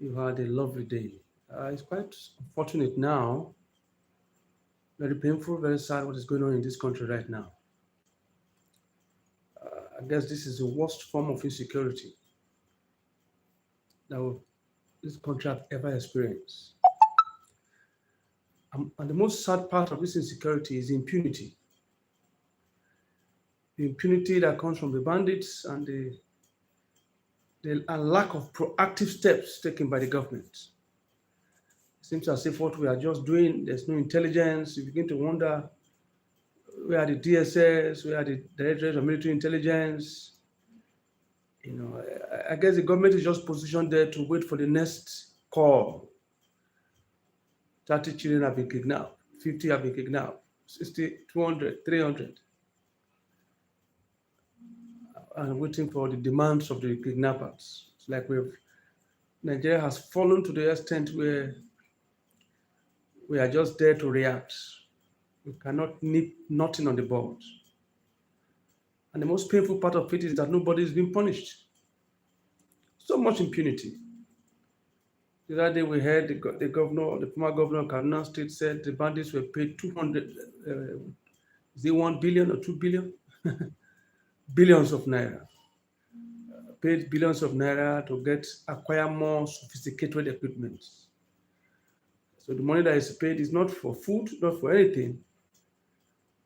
You had a lovely day. It's quite unfortunate now, very painful, very sad what is going on in this country right now. I guess this is the worst form of insecurity that this country have ever experienced. And the most sad part of this insecurity is impunity. The impunity that comes from the bandits and the lack of proactive steps taken by the government. It seems as if what we are just doing, there's no intelligence. You begin to wonder where are the DSS, where are the Directorate of Military Intelligence. I guess the government is just positioned there to wait for the next call. 30 children have been kidnapped, 50 have been kidnapped, 60, 200, 300, and waiting for the demands of the kidnappers. It's like Nigeria has fallen to the extent where we are just there to react. We cannot nip nothing on the board. And the most painful part of it is that nobody is being punished. So much impunity. The other day we heard the governor, the former governor of Kaduna State said the bandits were paid 200, is it 1 billion or 2 billion? Billions of naira. Paid billions of naira to acquire more sophisticated equipment. So the money that is paid is not for food, not for anything,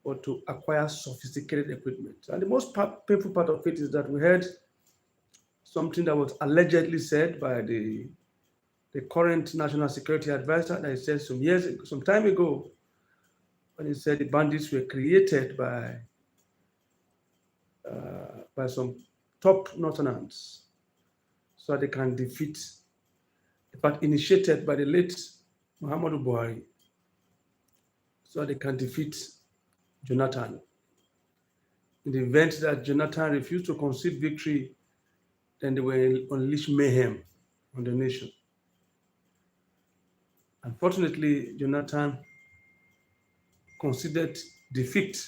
but to acquire sophisticated equipment. And the most painful part of it is that we heard something that was allegedly said by the current national security advisor that he said some time ago, when he said the bandits were created by some top northerners so they can defeat, in fact, initiated by the late Muhammadu Buhari, so they can defeat Jonathan. In the event that Jonathan refused to concede victory, then they will unleash mayhem on the nation. Unfortunately, Jonathan conceded defeat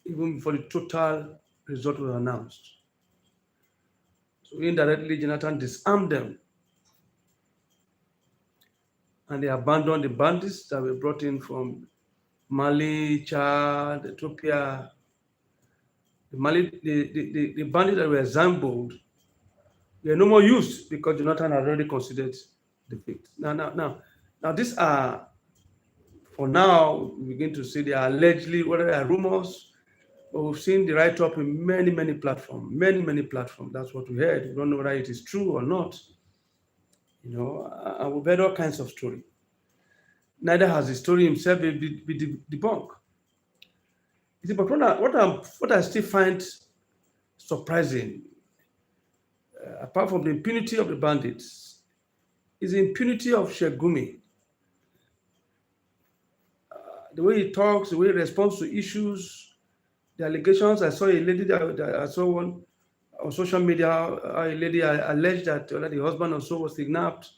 even before the total result was announced. So indirectly, Jonathan disarmed them and they abandoned the bandits that were brought in from Mali, Chad, Ethiopia. The bandits that were assembled were no more used because Jonathan had already considered defeat. Now, these are, for now, we begin to see they are allegedly, whether they are rumors, but we've seen the write-up in many platforms, many platforms. That's what we heard. We don't know whether it is true or not. And we've heard all kinds of stories. Neither has the story himself been debunked. But what I still find surprising, apart from the impunity of the bandits, is the impunity of Sheikh Gumi. The way he talks, the way he responds to issues, the allegations. I saw a lady that I saw one on social media. A lady alleged that the husband or so was kidnapped,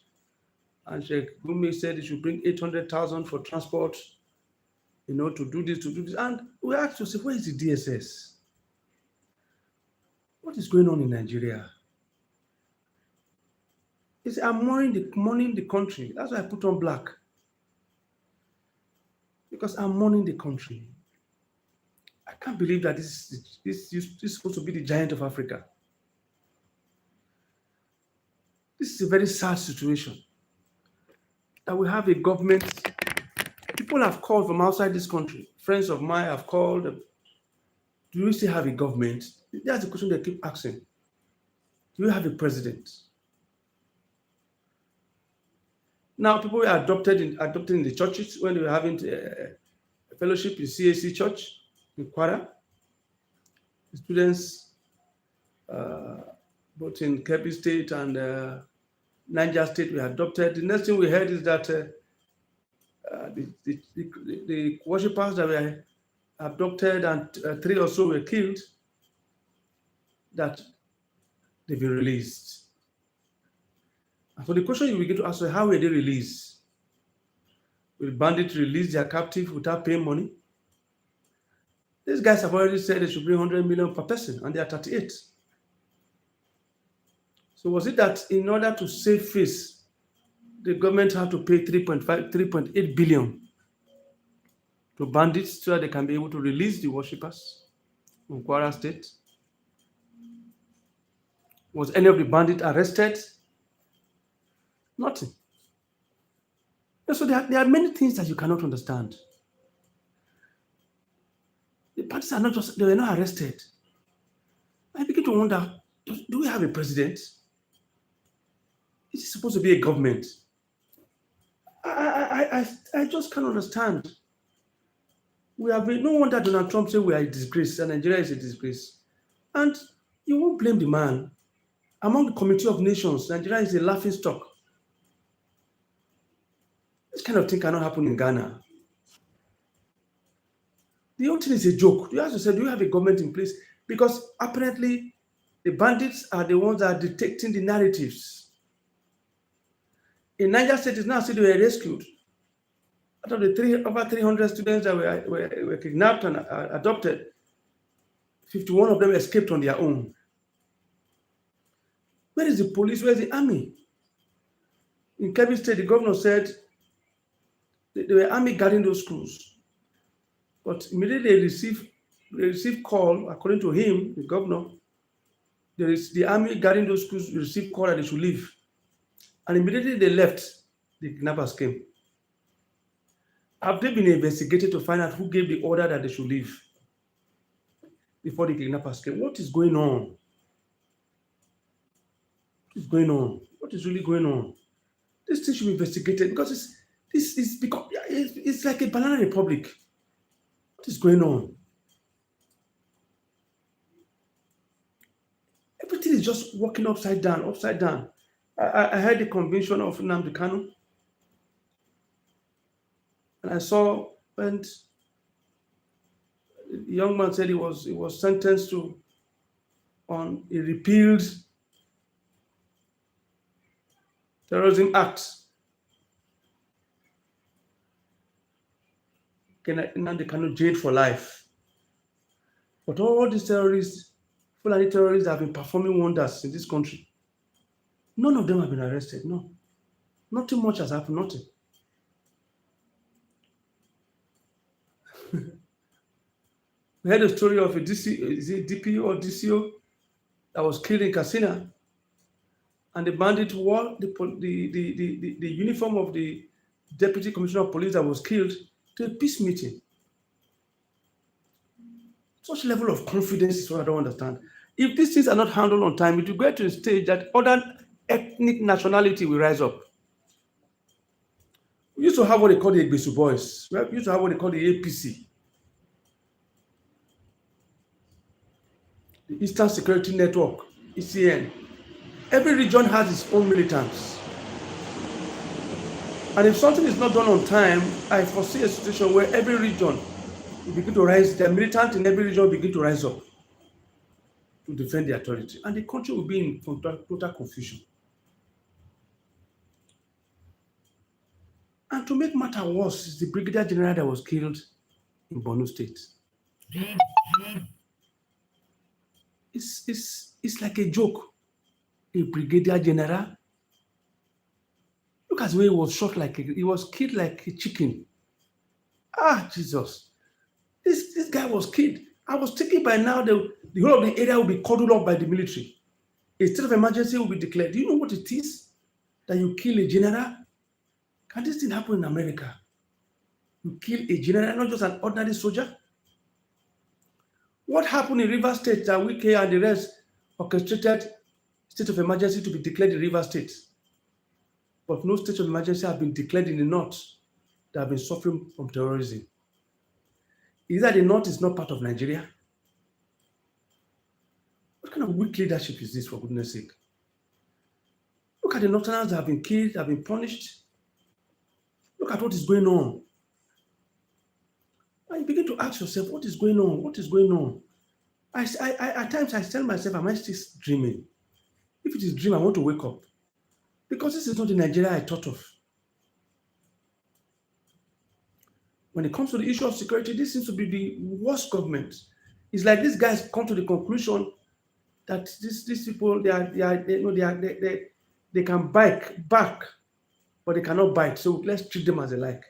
and Sheikh Gumi said he should bring 800,000 for transport, to do this. And we asked to say, where is the DSS? What is going on in Nigeria? I'm mourning the country. That's why I put on black. Because I'm mourning the country. I can't believe that this is supposed to be the giant of Africa. This is a very sad situation. That we have a government. People have called from outside this country. Friends of mine have called. Do we still have a government? That's the question they keep asking. Do we have a president? Now, people were adopted in the churches when they were having a fellowship in CAC Church in Kwara. The students, both in Kebbi State and Niger State, were adopted. The next thing we heard is that the worshippers that were abducted and 3 or so were killed, that they've been released. And so the question you begin to ask is, how were they released? Will bandits release their captive without paying money? These guys have already said they should bring 100 million per person, and they are 38. So was it that in order to save face, the government had to pay 3.8 billion to bandits so that they can be able to release the worshippers in Kwara State? Was any of the bandits arrested? Nothing. So there are many things that you cannot understand. The parties are not just, they were not arrested. I begin to wonder, do we have a president? Is it supposed to be a government? I just can't understand. We have been, no wonder Donald Trump said we are a disgrace and Nigeria is a disgrace. And you won't blame the man. Among the Committee of Nations, Nigeria is a laughing stock. This kind of thing cannot happen in Ghana. The whole thing is a joke. You have to say, do you have a government in place? Because apparently the bandits are the ones that are dictating the narratives. In Niger State, it's now said they were rescued. Out of the over 300 students that were kidnapped and adopted, 51 of them escaped on their own. Where is the police? Where is the army? In Kebbi State, the governor said there were army guarding those schools. But immediately they received call, according to him, the governor, the army guarding those schools received call that they should leave. And immediately they left, the kidnappers came. Have they been investigated to find out who gave the order that they should leave before the kidnappers came? What is going on? What is going on? What is really going on? This thing should be investigated because it's like a banana republic. What is going on? Everything is just walking upside down, upside down. I heard the convention of Nnamdi Kanu, and I saw when the young man said he was sentenced on a repealed terrorism act. Nnamdi Kanu jailed for life. But all these terrorists, Fulani terrorists, have been performing wonders in this country. None of them have been arrested. No. Nothing much has happened. Nothing. We heard a story of a DPO or DCO that was killed in Katsina, and the bandit wore the uniform of the Deputy Commissioner of Police that was killed to a peace meeting. Such level of confidence is what I don't understand. If these things are not handled on time, it will get to a stage that other ethnic nationality will rise up. We used to have what they call the Egbesu boys. We used to have what they call the APC. The Eastern Security Network, ECN. Every region has its own militants. And if something is not done on time, I foresee a situation where every region will begin to rise, the militant in every region will begin to rise up to defend the authority. And the country will be in total confusion. And to make matter worse, is the Brigadier General that was killed in Borno State. It's like a joke. A Brigadier General. Look at the way he was shot he was killed like a chicken. Ah, Jesus. This guy was killed. I was thinking by now the whole of the area will be cordoned up by the military. A state of emergency will be declared. Do you know what it is that you kill a general? Can this thing happen in America? You kill a general, not just an ordinary soldier? What happened in River State that Wike and the rest orchestrated state of emergency to be declared in River State? But no state of emergency have been declared in the north that have been suffering from terrorism. Is that the north is not part of Nigeria? What kind of weak leadership is this, for goodness sake? Look at the northerners that have been killed, have been punished. Look at what is going on. And you begin to ask yourself, what is going on? What is going on? At times I tell myself, am I still dreaming? If it is a dream, I want to wake up. Because this is not the Nigeria I thought of. When it comes to the issue of security, this seems to be the worst government. It's like these guys come to the conclusion that these people they can bite back, but they cannot bite. So let's treat them as they like.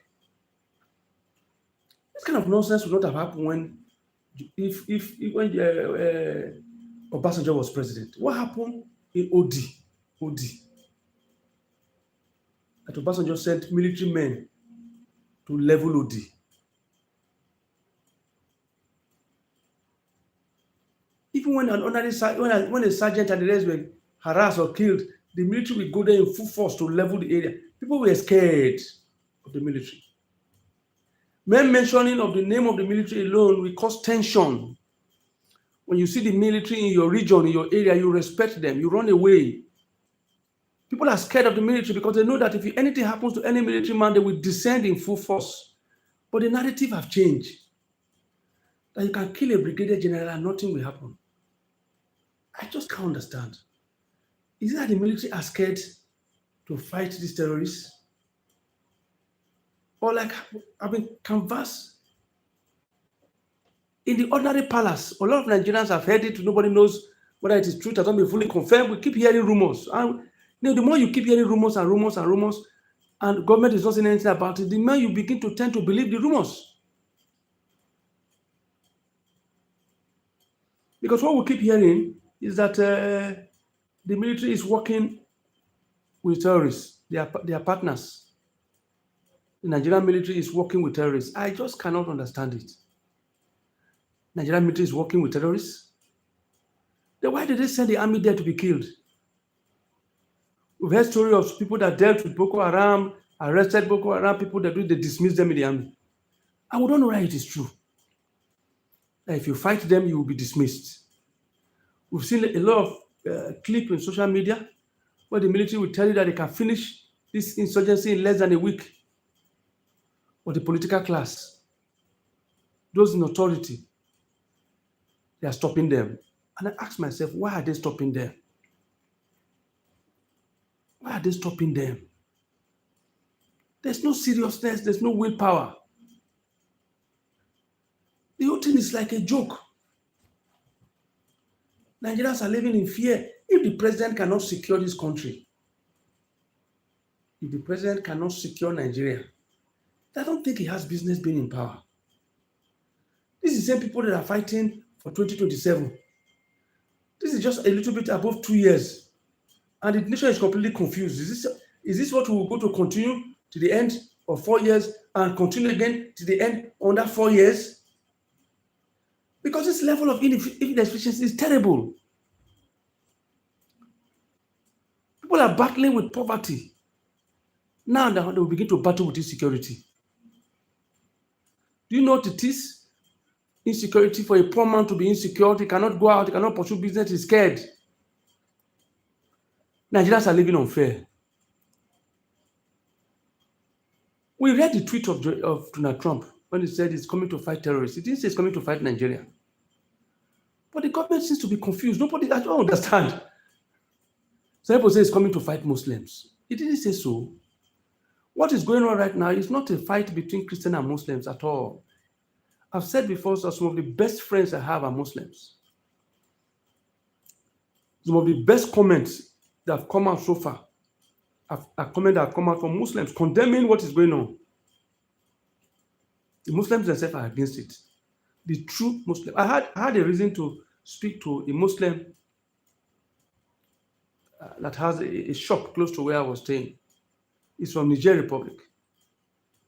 This kind of nonsense would not have happened if when Obasanjo was president. What happened in OD? That Obasanjo sent military men to level OD. Even when an honorary when a sergeant and the rest were harassed or killed, the military will go there in full force to level the area. People were scared of the military. Men mentioning of the name of the military alone will cause tension. When you see the military in your region, in your area, you respect them, you run away. People are scared of the military because they know that if anything happens to any military man, they will descend in full force. But the narrative have changed. That you can kill a brigadier general and nothing will happen. I just can't understand. Is it that the military are scared to fight these terrorists? Or like I've been canvassed in the ordinary palace. A lot of Nigerians have heard it. Nobody knows whether it is true. It has not been fully confirmed. We keep hearing rumors. And the more you keep hearing rumors, and government is not saying anything about it, the more you begin to tend to believe the rumors. Because what we keep hearing is that the military is working with terrorists. They are partners. The Nigerian military is working with terrorists. I just cannot understand it. Nigerian military is working with terrorists. Then why did they send the army there to be killed? We've heard stories of people that dealt with Boko Haram, arrested Boko Haram, people that they dismiss them in the army. And we don't know why it is true. That if you fight them, you will be dismissed. We've seen a lot of clips in social media where the military will tell you that they can finish this insurgency in less than a week. But the political class, those in authority, they are stopping them. And I ask myself, why are they stopping them? Why are they stopping them? There's no seriousness, there's no willpower. The whole thing is like a joke. Nigerians are living in fear. If the president cannot secure this country, if the president cannot secure Nigeria, I don't think he has business being in power. This is the same people that are fighting for 2027. This is just a little bit above 2 years. And the nation is completely confused. Is this what we will go to continue to the end of 4 years and continue again to the end under 4 years? Because this level of inefficiency is terrible. People are battling with poverty. Now they will begin to battle with insecurity. Do you know what it is? Insecurity, for a poor man to be insecure, he cannot go out, he cannot pursue business, he's scared. Nigerians are living unfair. We read the tweet of Donald Trump when he said he's coming to fight terrorists. He didn't say he's coming to fight Nigeria. But the government seems to be confused. Nobody, I don't understand. Some people say he's coming to fight Muslims. He didn't say so. What is going on right now is not a fight between Christians and Muslims at all. I've said before that some of the best friends I have are Muslims. Some of the best comments that have come out so far are comments that have come out from Muslims condemning what is going on. The Muslims themselves are against it. The true Muslim. I had a reason to speak to a Muslim that has a shop close to where I was staying. He's from Niger Republic,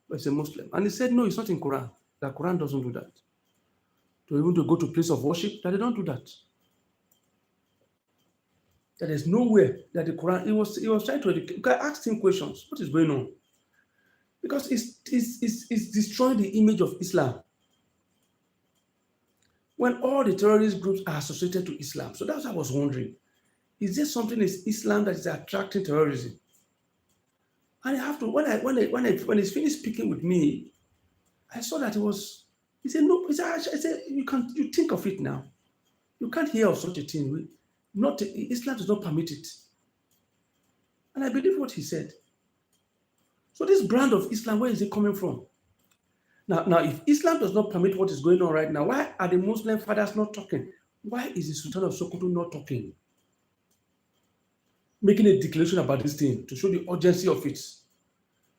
but he's a Muslim. And he said, no, it's not in Quran. The Quran doesn't do that. To go to place of worship, that they don't do that. That there's nowhere that the Quran, he was trying to educate. I asked him questions. What is going on? Because it's destroying the image of Islam. When all the terrorist groups are associated to Islam. So that's what I was wondering. Is there something in Islam that is attracting terrorism? And I have to, when he's finished speaking with me, I saw that he said, no, I said, you think of it now. You can't hear of such a thing. Islam does not permit it. And I believe what he said. So this brand of Islam, where is it coming from? Now, if Islam does not permit what is going on right now, why are the Muslim fathers not talking? Why is the Sultan of Sokoto not talking, making a declaration about this thing to show the urgency of it?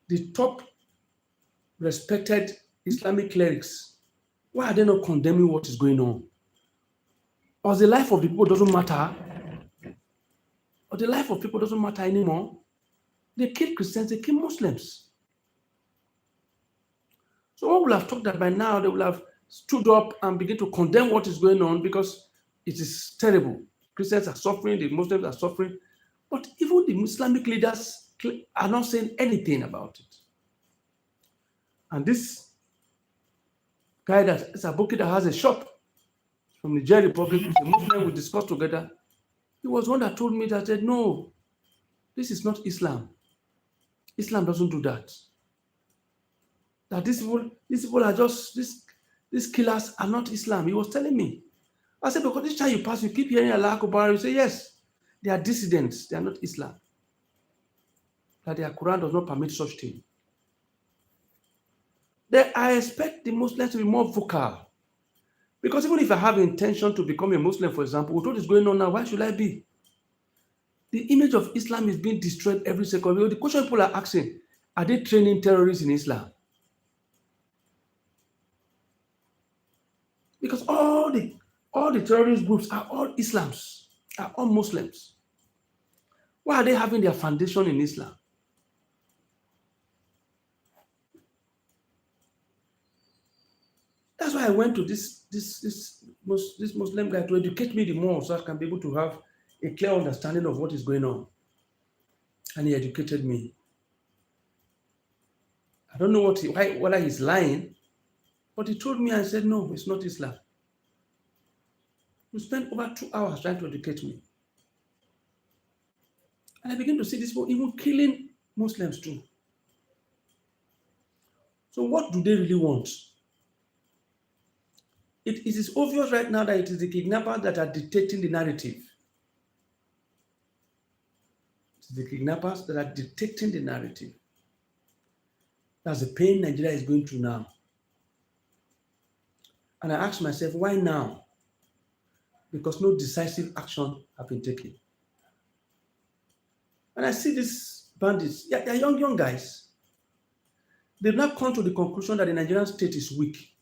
The top respected Islamic clerics, why are they not condemning what is going on? Or the life of the people doesn't matter? Or the life of people doesn't matter anymore? They kill Christians, they kill Muslims. So one will have thought that by now they will have stood up and begin to condemn what is going on because it is terrible. Christians are suffering, the Muslims are suffering. But even the Islamic leaders are not saying anything about it. And this guy that is a bookie that has a shop from the Niger Republic, with a Muslim we discussed together, he was one that told me that said, no, this is not Islam. Islam doesn't do that. That these people are just these killers are not Islam. He was telling me. I said, because each time you pass, you keep hearing Allah Akbar, you say, yes, they are dissidents, they are not Islam. That their Quran does not permit such thing. Then I expect the Muslims to be more vocal. Because even if I have intention to become a Muslim, for example, with what is going on now, why should I be? The image of Islam is being destroyed every second. The question people are asking, are they training terrorists in Islam? Because all the terrorist groups are all Islams, are all Muslims. Why are they having their foundation in Islam? That's why I went to this Muslim guy to educate me the more so I can be able to have a clear understanding of what is going on. And he educated me. I don't know whether he's lying, but he told me and said, no, it's not Islam. We spent over 2 hours trying to educate me. And I began to see these people even killing Muslims too. So what do they really want? It is obvious right now that it is the kidnappers that are dictating the narrative. It is the kidnappers that are dictating the narrative. That's the pain Nigeria is going through now. And I asked myself, why now? Because no decisive action have been taken. And I see these bandits, they're young guys. They've now come to the conclusion that the Nigerian state is weak.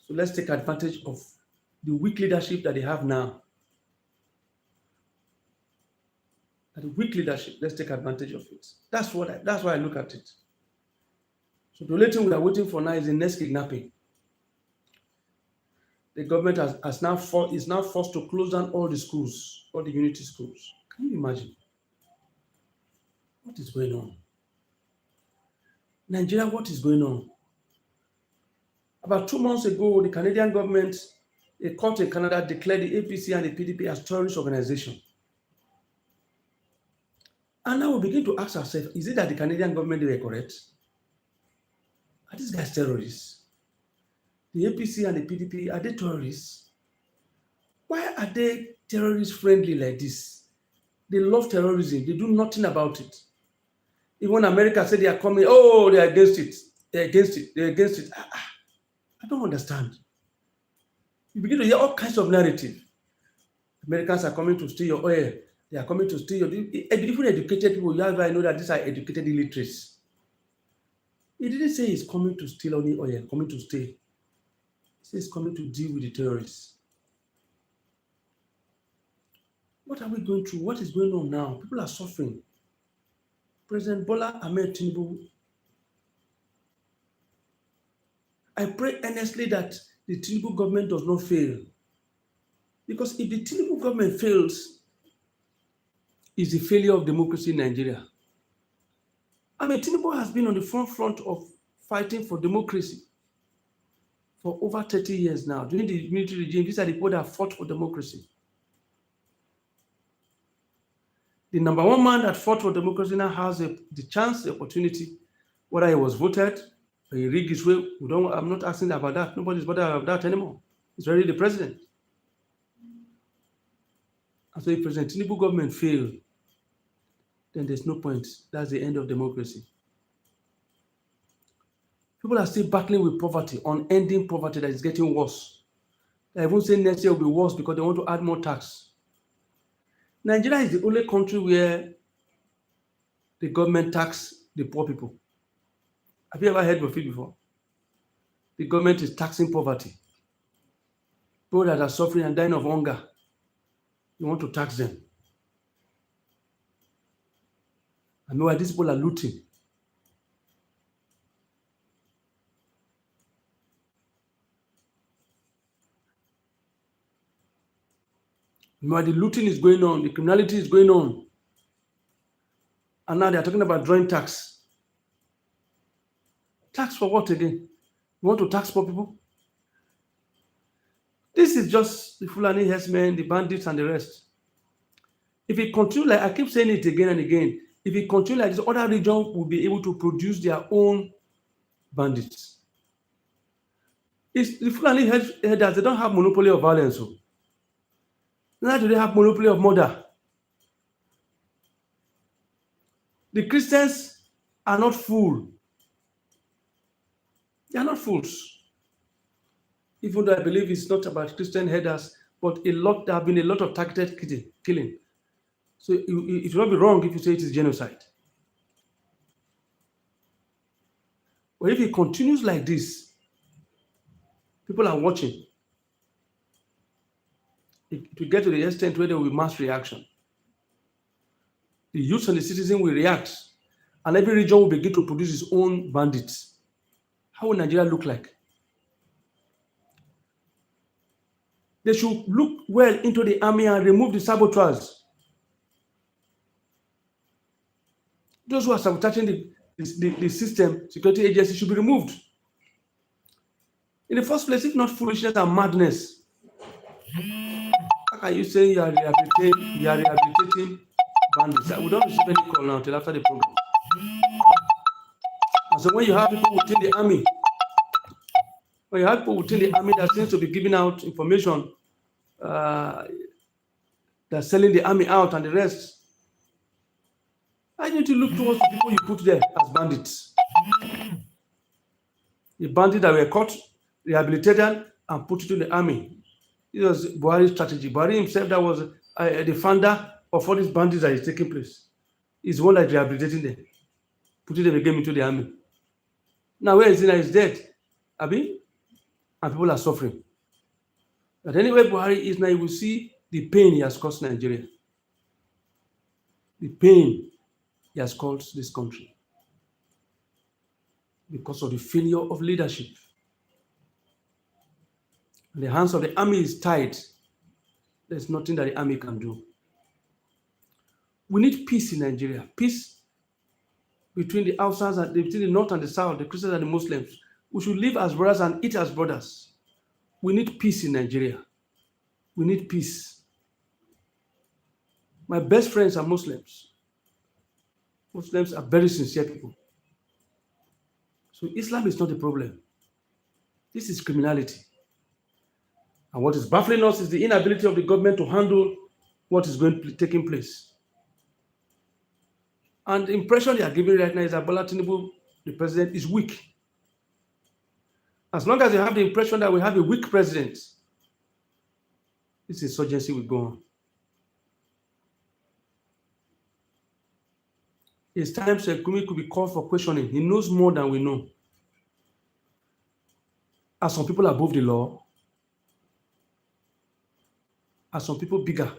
So let's take advantage of the weak leadership that they have now. The weak leadership, let's take advantage of it. That's why I look at it. So the only thing we are waiting for now is the next kidnapping. The government is now forced to close down all the schools, all the unity schools. Can you imagine? What is going on? Nigeria, what is going on? About 2 months ago, the Canadian government, a court in Canada, declared the APC and the PDP as terrorist organizations. And now we begin to ask ourselves, is it that the Canadian government were correct? Are these guys terrorists? The APC and the PDP, are they terrorists? Why are they terrorist friendly like this? They love terrorism. They do nothing about it. Even America said they are coming, oh, they are against it. They're against it. They're against it. I don't understand. You begin to hear all kinds of narrative. Americans are coming to steal your oil. They are coming to steal your... Even educated people, you have I know that these are educated illiterates. He didn't say he's coming to steal any oil, coming to steal. He says he's coming to deal with the terrorists. What are we going through? What is going on now? People are suffering. President Bola Ahmed Tinubu, I pray earnestly that the Tinubu government does not fail. Because if the Tinubu government fails, it's the failure of democracy in Nigeria. I mean, Tinubu has been on the front of fighting for democracy for over 30 years now. During the military regime, these are the people that fought for democracy. The number one man that fought for democracy now has the chance, the opportunity, whether he was voted, or he rigged his way. I'm not asking about that. Nobody's bothered about that anymore. He's already the president. And so if President Tinubu government fail, then there's no point. That's the end of democracy. People are still battling with poverty, unending poverty that is getting worse. They even say next year will be worse because they want to add more tax. Nigeria is the only country where the government tax the poor people. Have you ever heard of it before? The government is taxing poverty. People that are suffering and dying of hunger, you want to tax them. And meanwhile, these people are looting. Meanwhile, the looting is going on, the criminality is going on. And now they are talking about drawing tax. Tax for what again? You want to tax poor people? This is just the Fulani herdsmen, the bandits, and the rest. If it continues like I keep saying it again and again, if it continues like this, other regions will be able to produce their own bandits. It's the Fulani herders, they don't have monopoly of violence. So. Neither do they have monopoly of murder. The Christians are not fools. They are not fools. Even though I believe it's not about Christian herders, but there have been a lot of targeted killing. So it will not be wrong if you say it is genocide. But if it continues like this, people are watching. It will get to the extent where there will be mass reaction. The youth and the citizen will react, and every region will begin to produce its own bandits. How will Nigeria look like? They should look well into the army and remove the saboteurs. Those who are sabotaging the system, security agency should be removed. In the first place, if not foolishness and madness, how can you say you are rehabilitating bandits? We don't receive any call now until after the program. And so when you have people within the army, that seems to be giving out information, they're selling the army out and the rest, I need to look towards the people you put there as bandits. The bandits that were caught, rehabilitated, and put into the army. It was Buhari's strategy. Buhari himself, that was the founder of all these bandits that is taking place. He's the one that is rehabilitating them, putting them again into the army. Now, where is he now? He's dead. Abi? And people are suffering. But anyway, Buhari is now, you will see the pain he has caused Nigeria. The pain he has caused this country. Because of the failure of leadership. And the hands of the army is tied. There's nothing that the army can do. We need peace in Nigeria. Peace between the outsiders and between the north and the south, the Christians and the Muslims. We should live as brothers and eat as brothers. We need peace in Nigeria. We need peace. My best friends are Muslims. Muslims are very sincere people. So Islam is not a problem. This is criminality. And what is baffling us is the inability of the government to handle what is taking place. And the impression they are giving right now is that Bola Tinubu, the president, is weak. As long as you have the impression that we have a weak president, this insurgency will go on. It's time Sekumi could be called for questioning. He knows more than we know. Are some people above the law? Are some people bigger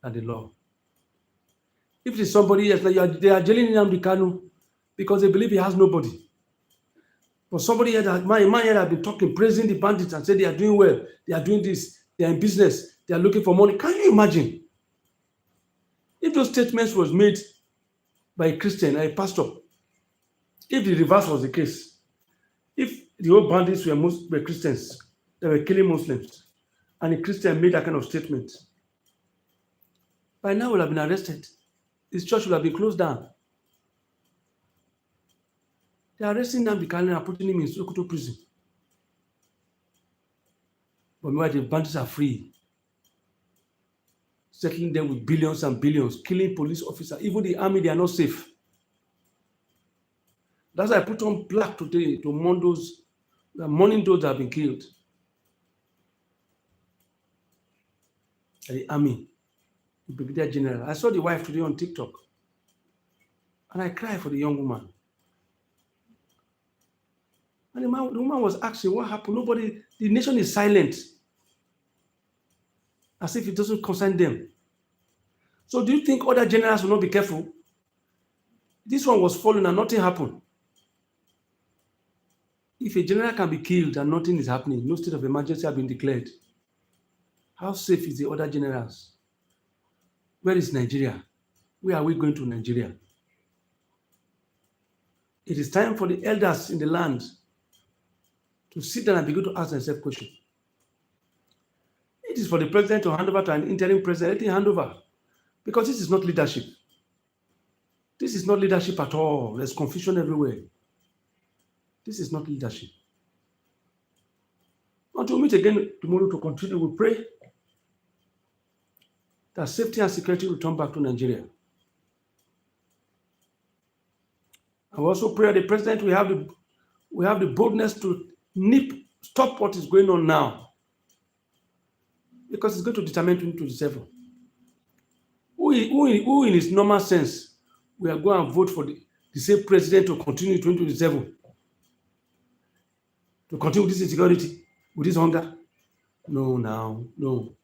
than the law? If there's somebody else, like they are jailing Nnamdi Kanu because they believe he has nobody. But somebody here, a man here has been talking, praising the bandits and said they are doing well, they are doing this, they are in business, they are looking for money. Can you imagine? If those statements was made by a Christian, a pastor, if the reverse was the case, if the whole bandits were Christians, they were killing Muslims, and a Christian made that kind of statement, by now would have been arrested. His church would have been closed down. They are arresting Nnamdi Kanu and putting him in Sokoto prison. But meanwhile, the bandits are free, settling them with billions and billions, killing police officers. Even the army, they are not safe. That's why I put on plaque today to mourn those that have been killed. the army, the brigadier general. I saw the wife today on TikTok, and I cried for the young woman. And the woman was asking, what happened? Nobody, the nation is silent, as if it doesn't concern them. So do you think other generals will not be careful? This one was falling and nothing happened. If a general can be killed and nothing is happening, no state of emergency has been declared, how safe is the other generals? Where is Nigeria? Where are we going to Nigeria? It is time for the elders in the land to sit down and begin to ask themselves questions. It is for the president to hand over to an interim president. Let him hand over. Because this is not leadership. This is not leadership at all. There's confusion everywhere. This is not leadership. Until we meet again tomorrow to continue, we pray that safety and security will turn back to Nigeria. I also pray that the president will have the boldness to stop what is going on now, because it's going to determine 2027. Who in his normal sense will go and vote for the same president to continue 2027? To continue with this insecurity, with this hunger? No, now, no.